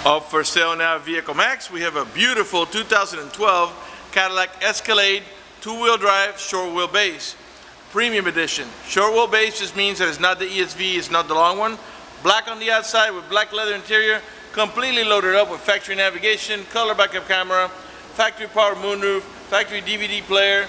Up for sale now at Vehiclemax, we have a beautiful 2012 Cadillac Escalade two-wheel drive short wheelbase premium edition. Short wheelbase just means that it's not the ESV, it's not the long one. Black on the outside with black leather interior, completely loaded up with factory navigation, color backup camera, factory power moonroof, factory DVD player,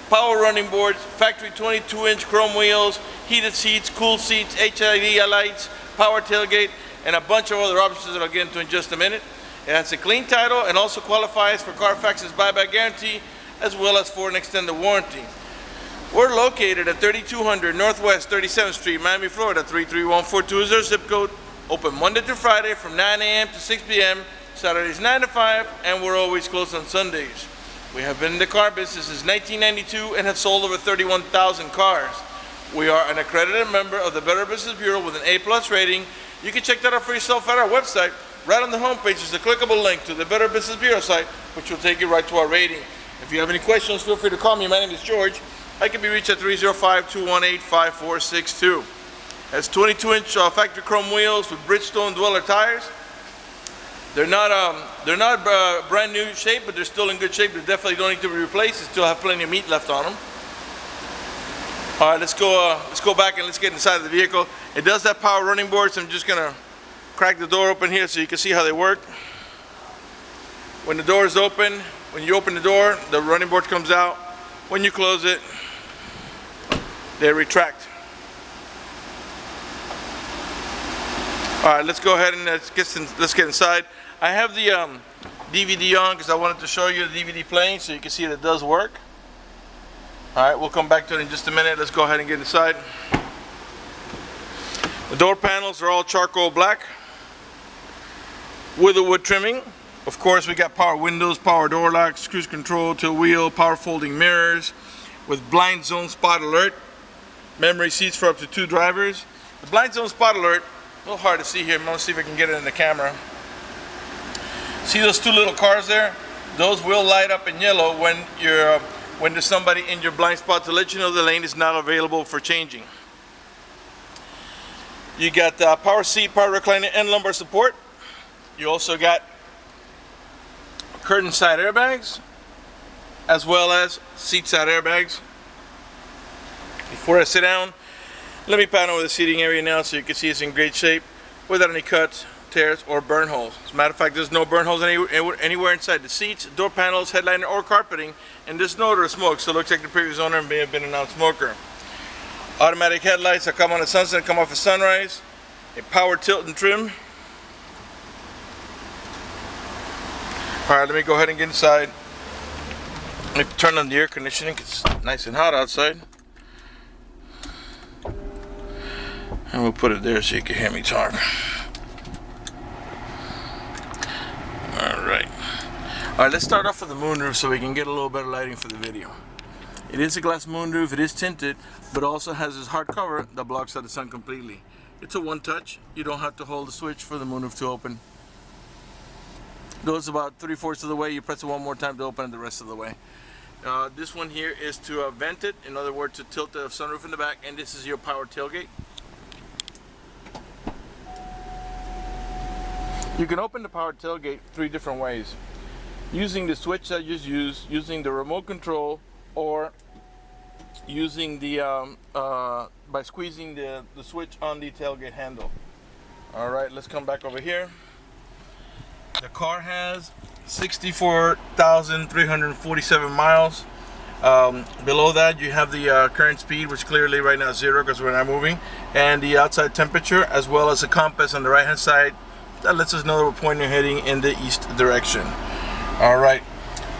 power running boards, factory 22-inch chrome wheels, heated seats, cool seats, HID lights, power tailgate, and a bunch of other options that I'll get into in just a minute. It has a clean title and also qualifies for Carfax's buyback guarantee as well as for an extended warranty. We're located at 3200 Northwest 37th Street, Miami, Florida 33142 zip code. Open Monday through Friday from 9 a.m. to 6 p.m. Saturdays 9 to 5, and we're always closed on Sundays. We have been in the car business since 1992 and have sold over 31,000 cars. We are an accredited member of the Better Business Bureau with an A+ rating. You can check that out for yourself at our website. Right on the homepage is a clickable link to the Better Business Bureau site, which will take you right to our rating. If you have any questions, feel free to call me. My name is George. I can be reached at 305-218-5462. Has 22-inch factory chrome wheels with Bridgestone Dweller tires. They're not brand new shape, but they're still in good shape. They definitely don't need to be replaced. They still have plenty of meat left on them. All right, let's go back and let's get inside the vehicle. It does have power running boards. I'm just gonna crack the door open here so you can see how they work. When the door is open, when you open the door, the running board comes out. When you close it, they retract. All right, let's go ahead and let's get inside. I have the DVD on because I wanted to show you the DVD playing so you can see that it does work. All right, we'll come back to it in just a minute. Let's go ahead and get inside. The door panels are all charcoal black with a wood trimming. Of course, we got power windows, power door locks, cruise control, tilt wheel, power folding mirrors with blind zone spot alert, memory seats for up to 2 drivers. The blind zone spot alert, a little hard to see here. I'm gonna see if I can get it in the camera. See those 2 little cars there? Those will light up in yellow when there's somebody in your blind spot to let you know the lane is not available for changing. You got power seat, power recliner, and lumbar support. You also got curtain side airbags as well as seat side airbags. Before I sit down, let me pan over the seating area now so you can see it's in great shape without any cuts, tears, or burn holes. As a matter of fact, there's no burn holes anywhere inside the seats, door panels, headliner, or carpeting, and there's no odor of smoke, so it looks like the previous owner may have been a non-smoker. Automatic headlights that come on at sunset and come off at sunrise. A power tilt and trim. All right, let me go ahead and get inside. Let me turn on the air conditioning because it's nice and hot outside. And we'll put it there so you can hear me talk. Alright, let's start off with the moonroof so we can get a little better lighting for the video. It is a glass moonroof, it is tinted, but also has this hard cover that blocks out the sun completely. It's a one-touch. You don't have to hold the switch for the moonroof to open. Goes about 3/4 of the way. You press it one more time to open it the rest of the way. This one here is to vent it, in other words, to tilt the sunroof in the back, and this is your power tailgate. You can open the power tailgate 3 different ways. Using the switch that you just used, using the remote control, or using the by squeezing the switch on the tailgate handle. All right, let's come back over here. The car has 64,347 miles. Below that you have the current speed, which clearly right now is 0 because we're not moving, and the outside temperature, as well as a compass on the right hand side that lets us know that we're pointing heading in the east direction. All right,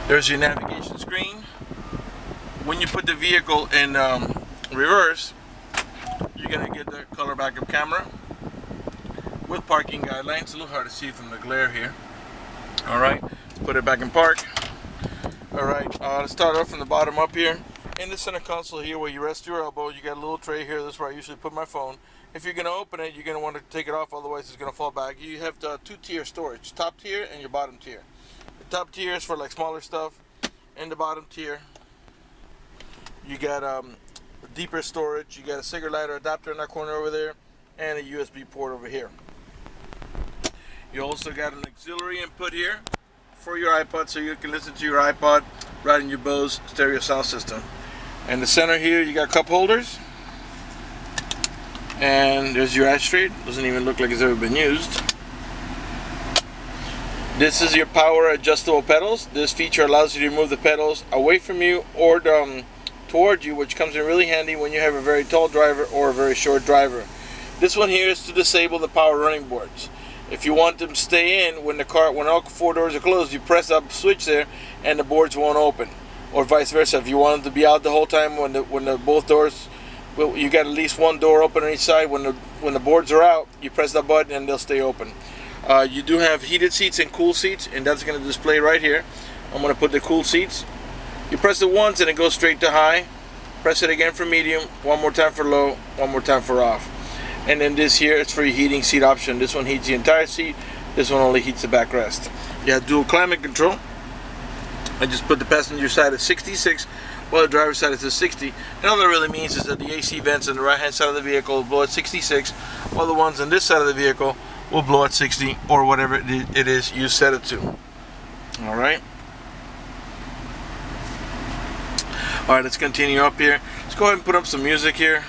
there's your navigation screen. When you put the vehicle in reverse, you're gonna get the color backup camera with parking guidelines. A little hard to see from the glare here. All right, put it back in park. All right, let's start off from the bottom up here. In the center console here where you rest your elbow, you got a little tray here. That's where I usually put my phone. If you're gonna open it, you're gonna want to take it off, otherwise it's gonna fall back. You have the 2-tier storage, top tier and your bottom tier. The top tier is for like smaller stuff. In the bottom tier, you got deeper storage. You got a cigarette lighter adapter in that corner over there, and a USB port over here. You also got an auxiliary input here for your iPod, so you can listen to your iPod right in your Bose stereo sound system. In the center here, you got cup holders, and there's your ashtray. Doesn't even look like it's ever been used. This is your power adjustable pedals. This feature allows you to remove the pedals away from you or toward you, which comes in really handy when you have a very tall driver or a very short driver. This one here is to disable the power running boards. If you want them to stay in when all four doors are closed, you press up switch there and the boards won't open, or vice versa. If you want them to be out the whole time when the both doors, well, you got at least one door open on each side. When the boards are out, you press the button and they'll stay open. You do have heated seats and cool seats, and that's going to display right here. I'm going to put the cool seats. You press it once and it goes straight to high. Press it again for medium, one more time for low, one more time for off. And then this here, it's for your heating seat option. This one heats the entire seat. This one only heats the backrest. You have dual climate control. I just put the passenger side at 66, while the driver's side is at 60. And all that really means is that the AC vents on the right hand side of the vehicle will blow at 66, while the ones on this side of the vehicle will blow at 60, or whatever it is you set it to. Alright, let's continue up here. Let's go ahead and put up some music here.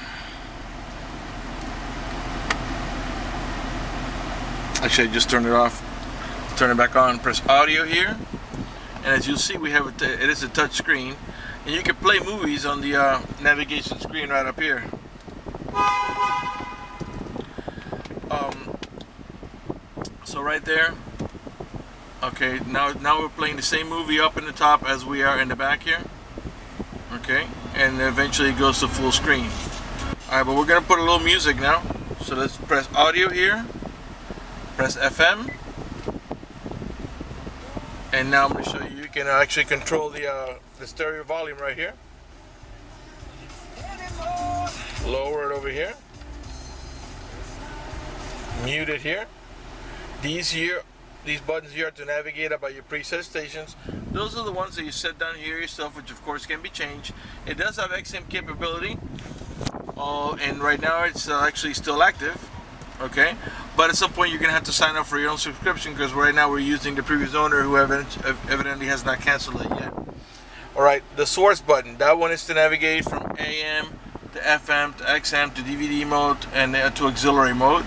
Actually, I just turned it off. Turn it back on. Press audio here, and as you'll see, we have it is a touch screen, and you can play movies on the navigation screen right up here. So right there. Okay, now we're playing the same movie up in the top as we are in the back here. Okay, and eventually it goes to full screen. Alright, but we're gonna put a little music now. So let's press audio here. Press FM, and now I'm going to show you can actually control the stereo volume right here. Lower it over here. Mute it here. These buttons here are to navigate about your preset stations. Those are the ones that you set down here yourself, which of course can be changed. It does have XM capability, and right now it's actually still active. Okay, but at some point you're gonna have to sign up for your own subscription, because right now we're using the previous owner, who evidently has not canceled it yet. Alright, the source button, that one is to navigate from AM to FM to XM to DVD mode and to auxiliary mode.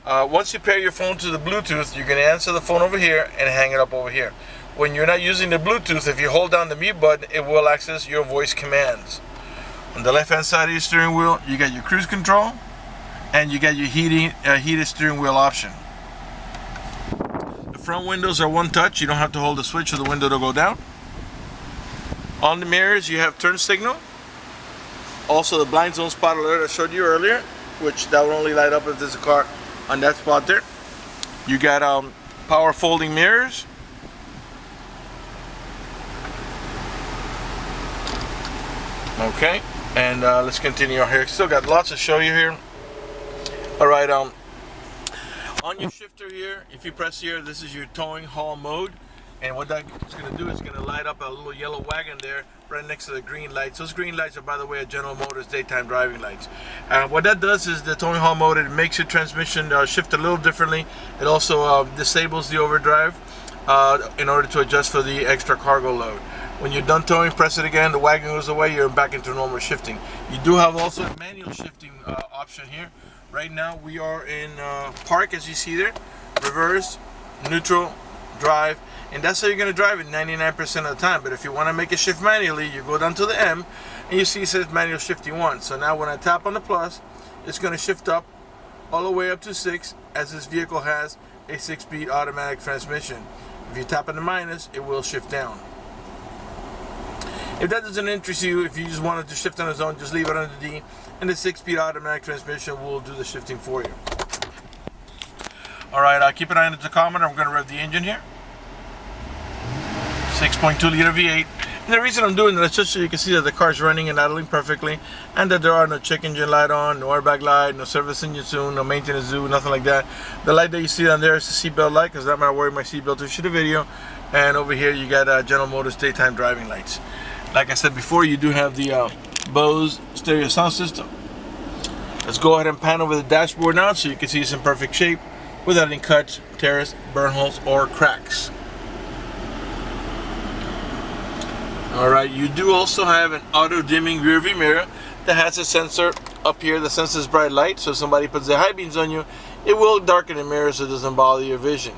Once you pair your phone to the Bluetooth, you're gonna answer the phone over here and hang it up over here. When you're not using the Bluetooth, if you hold down the mute button, it will access your voice commands. On the left hand side of your steering wheel, you got your cruise control, and you got your heated steering wheel option. The front windows are one touch. You don't have to hold the switch for the window to go down. On the mirrors, you have turn signal. Also the blind zone spot alert I showed you earlier, which that will only light up if there's a car on that spot there. You got power folding mirrors. Okay, and let's continue here. Still got lots to show you here. Alright, on your shifter here, if you press here, this is your towing haul mode, and what that's going to do is going to light up a little yellow wagon there right next to the green lights. Those green lights are, by the way, a General Motors daytime driving lights. What that does is the towing haul mode, it makes your transmission shift a little differently. It also disables the overdrive in order to adjust for the extra cargo load. When you're done towing, press it again, the wagon goes away, you're back into normal shifting. You do have also a manual shifting option here. Right now we are in park, as you see there, reverse, neutral, drive, and that's how you're going to drive it 99% of the time. But if you want to make it shift manually, you go down to the M, and you see it says manual shifting 1. So now when I tap on the plus, it's going to shift up all the way up to 6, as this vehicle has a 6-speed automatic transmission. If you tap on the minus, it will shift down. If that doesn't interest you, if you just wanted to shift on its own, just leave it under D, and the 6-speed automatic transmission will do the shifting for you. Alright, keep an eye on the tachometer. I'm going to rev the engine here. 6.2 liter V8. And the reason I'm doing that is just so you can see that the car's running and idling perfectly, and that there are no check engine light on, no airbag light, no service engine soon, no maintenance due, nothing like that. The light that you see on there is the seatbelt light, because I'm not wearing my seatbelt to shoot a video. And over here you got General Motors daytime driving lights. Like I said before, you do have the Bose stereo sound system. Let's go ahead and pan over the dashboard now so you can see it's in perfect shape. without any cuts, tears, burn holes, or cracks. Alright, you do also have an auto dimming rear view mirror that has a sensor up here that senses bright light, so if somebody puts their high beams on you, it will darken the mirror so it doesn't bother your vision.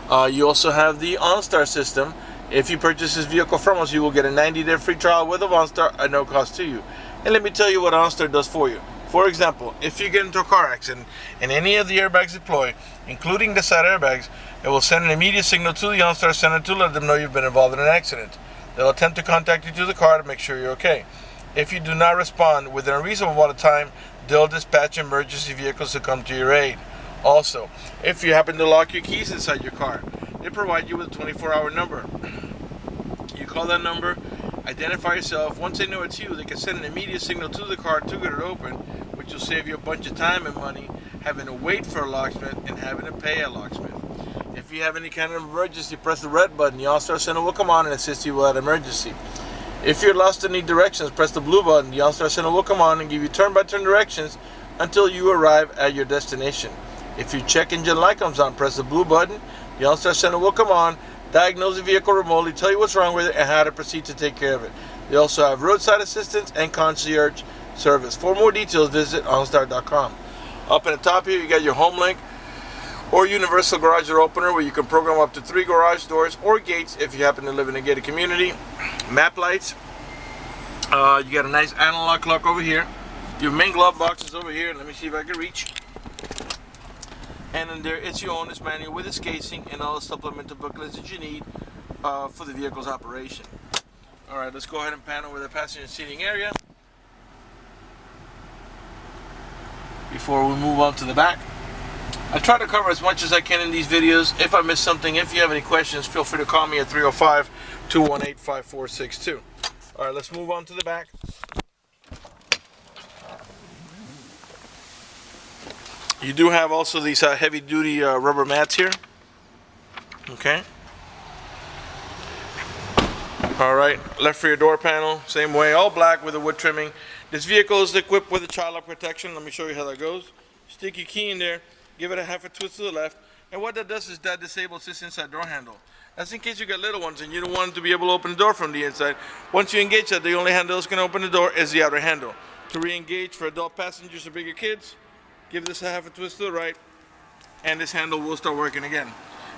You also have the OnStar system. If you purchase this vehicle from us, you will get a 90-day free trial with OnStar at no cost to you. And let me tell you what OnStar does for you. For example, if you get into a car accident and any of the airbags deploy, including the side airbags, it will send an immediate signal to the OnStar center to let them know you've been involved in an accident. They'll attempt to contact you to the car to make sure you're okay. If you do not respond within a reasonable amount of time, they'll dispatch emergency vehicles to come to your aid. Also, if you happen to lock your keys inside your car, they provide you with a 24-hour number. You call that number, identify yourself. Once they know it's you, they can send an immediate signal to the car to get it open, which will save you a bunch of time and money having to wait for a locksmith and having to pay a locksmith. If you have any kind of emergency, press the red button. The OnStar Center will come on and assist you with that emergency. If you're lost and need directions, press the blue button. The OnStar Center will come on and give you turn-by-turn directions until you arrive at your destination. If your check engine light comes on, press the blue button. The OnStar Center will come on, diagnose the vehicle remotely, tell you what's wrong with it, and how to proceed to take care of it. They also have roadside assistance and concierge service. For more details, visit OnStar.com. Up in the top here, you got your home link or universal garage door opener, where you can program up to 3 garage doors or gates if you happen to live in a gated community. Map lights. You got a nice analog clock over here. Your main glove box is over here. Let me see if I can reach. And then there is your owner's manual with its casing and all the supplemental booklets that you need for the vehicle's operation. Alright, let's go ahead and pan over the passenger seating area before we move on to the back. I try to cover as much as I can in these videos. If I miss something, if you have any questions, feel free to call me at 305-218-5462. Alright, let's move on to the back. You do have also these heavy duty rubber mats here. Okay. Alright, left rear door panel, same way, all black with a wood trimming. This vehicle is equipped with a child lock protection. Let me show you how that goes. Stick your key in there, give it a half a twist to the left, and what that does is that disables this inside door handle. That's in case you got little ones and you don't want them to be able to open the door from the inside. Once you engage that, the only handle that's going to open the door is the outer handle. To re-engage for adult passengers or bigger kids, give this a half a twist to the right, and this handle will start working again.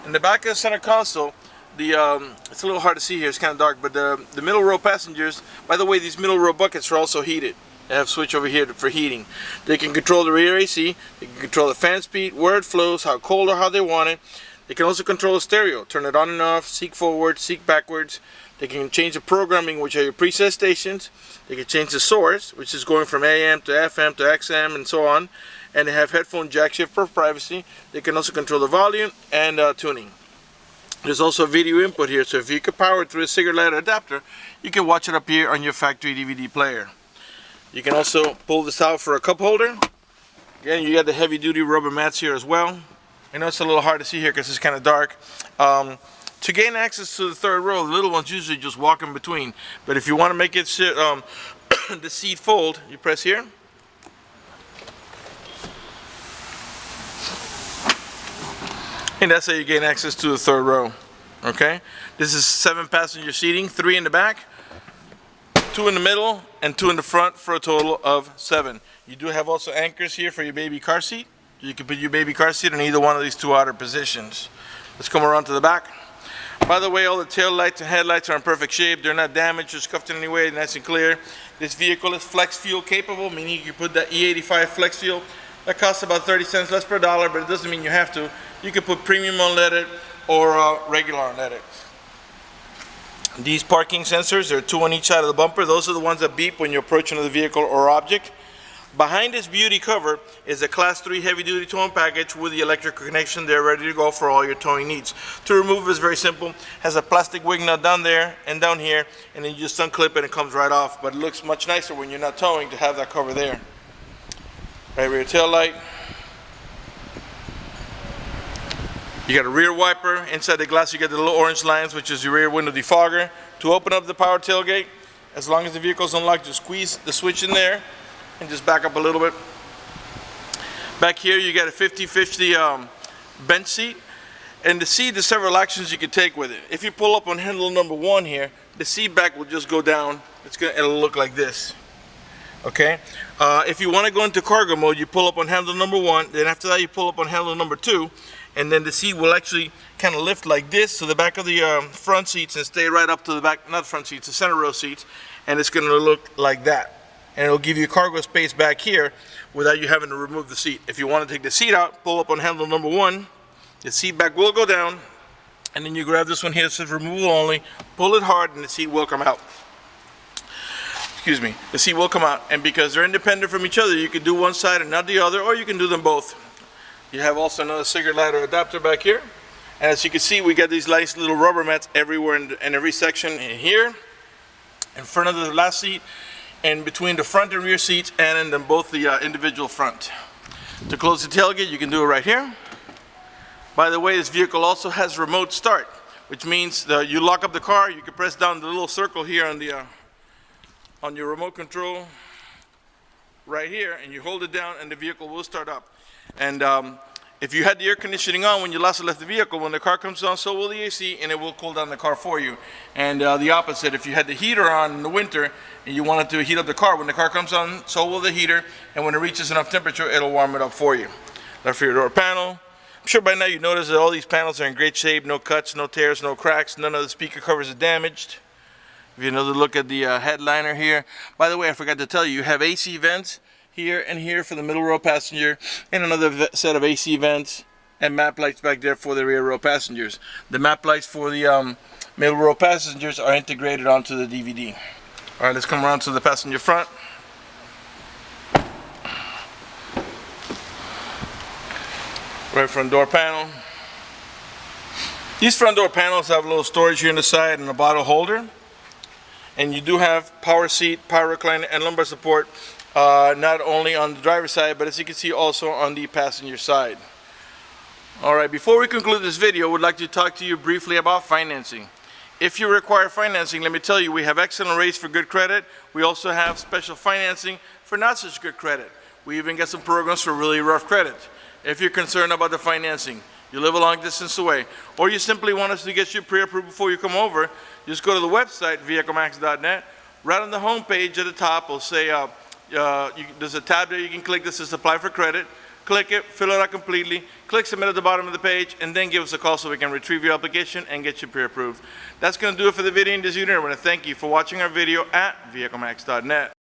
In the back of the center console, it's a little hard to see here, it's kind of dark, but the middle row passengers, by the way, these middle row buckets are also heated. They have a switch over here for heating. They can control the rear AC, they can control the fan speed, where it flows, how cold or how they want it. They can also control the stereo, turn it on and off, seek forward, seek backwards. They can change the programming, which are your preset stations. They can change the source, which is going from AM to FM to XM and so on. And they have headphone jack shift for privacy. They can also control the volume and tuning. There's also a video input here, so if you can power it through a cigarette light adapter, you can watch it up here on your factory DVD player. You can also pull this out for a cup holder. Again, you got the heavy duty rubber mats here as well. I know it's a little hard to see here because it's kind of dark. To gain access to the third row, the little ones usually just walk in between. But if you want to make it the seat fold, you press here. And that's how you gain access to the third row. Okay? This is 7 passenger seating, 3 in the back, 2 in the middle, and 2 in the front for a total of 7. You do have also anchors here for your baby car seat. You can put your baby car seat in either one of these 2 outer positions. Let's come around to the back. By the way, all the tail lights and headlights are in perfect shape. They're not damaged or scuffed in any way, nice and clear. This vehicle is flex fuel capable, meaning you can put that E85 flex fuel. That costs about 30 cents less per dollar, but it doesn't mean you have to. You can put premium unleaded or regular unleaded. These parking sensors, there are 2 on each side of the bumper. Those are the ones that beep when you're approaching the vehicle or object. Behind this beauty cover is a Class 3 heavy-duty towing package with the electrical connection there ready to go for all your towing needs. To remove is very simple. Has a plastic wing nut down there and down here, and then you just unclip it and it comes right off. But it looks much nicer when you're not towing to have that cover there. Right rear tail light. You got a rear wiper. Inside the glass you got the little orange lines, which is your rear window defogger. To open up the power tailgate, as long as the vehicle's unlocked, just squeeze the switch in there and just back up a little bit. Back here you got a 50-50 bench seat. And the seat, there's several actions you can take with it. If you pull up on handle number 1 here, the seat back will just go down. It'll look like this. Okay. If you want to go into cargo mode, you pull up on handle number 1. Then after that, you pull up on handle number 2, and then the seat will actually kind of lift like this to the back of the front seats and stay right up to the back, not front seats, the center row seats, and it's going to look like that. And it'll give you cargo space back here without you having to remove the seat. If you want to take the seat out, pull up on handle number 1. The seat back will go down, and then you grab this one here, it says removal only, pull it hard, and the seat will come out. Excuse me, the seat will come out, and because they're independent from each other, you can do one side and not the other, or you can do them both. You have also another cigarette lighter adapter back here, and as you can see, we got these nice little rubber mats everywhere in every section in here, in front of the last seat, and between the front and rear seats, and in them both the individual front. To close the tailgate, you can do it right here. By the way, this vehicle also has remote start, which means that you lock up the car, you can press down the little circle here on your remote control right here, and you hold it down and the vehicle will start up. And if you had the air conditioning on when you last left the vehicle, when the car comes on, so will the AC, and it will cool down the car for you. And the opposite, if you had the heater on in the winter and you wanted to heat up the car, when the car comes on, so will the heater, and when it reaches enough temperature, it'll warm it up for you. Left rear door panel. I'm sure by now you notice that all these panels are in great shape, no cuts, no tears, no cracks, none of the speaker covers are damaged. If you another look at the headliner here. By the way, I forgot to tell you, you have AC vents here and here for the middle row passenger, and another set of AC vents and map lights back there for the rear row passengers. The map lights for the middle row passengers are integrated onto the DVD. All right, let's come around to the passenger front. Right front door panel. These front door panels have a little storage here on the side and a bottle holder. And you do have power seat, power recliner, and lumbar support, not only on the driver's side, but as you can see also on the passenger side. Alright, before we conclude this video, I would like to talk to you briefly about financing. If you require financing, let me tell you, we have excellent rates for good credit. We also have special financing for not such good credit. We even get some programs for really rough credit. If you're concerned about the financing, you live a long distance away, or you simply want us to get you pre-approved before you come over, just go to the website, vehiclemax.net. Right on the home page at the top, will say, there's a tab there you can click. This is apply for credit. Click it, fill it out completely, click submit at the bottom of the page, and then give us a call so we can retrieve your application and get you pre-approved. That's going to do it for the video in this unit. I want to thank you for watching our video at vehiclemax.net.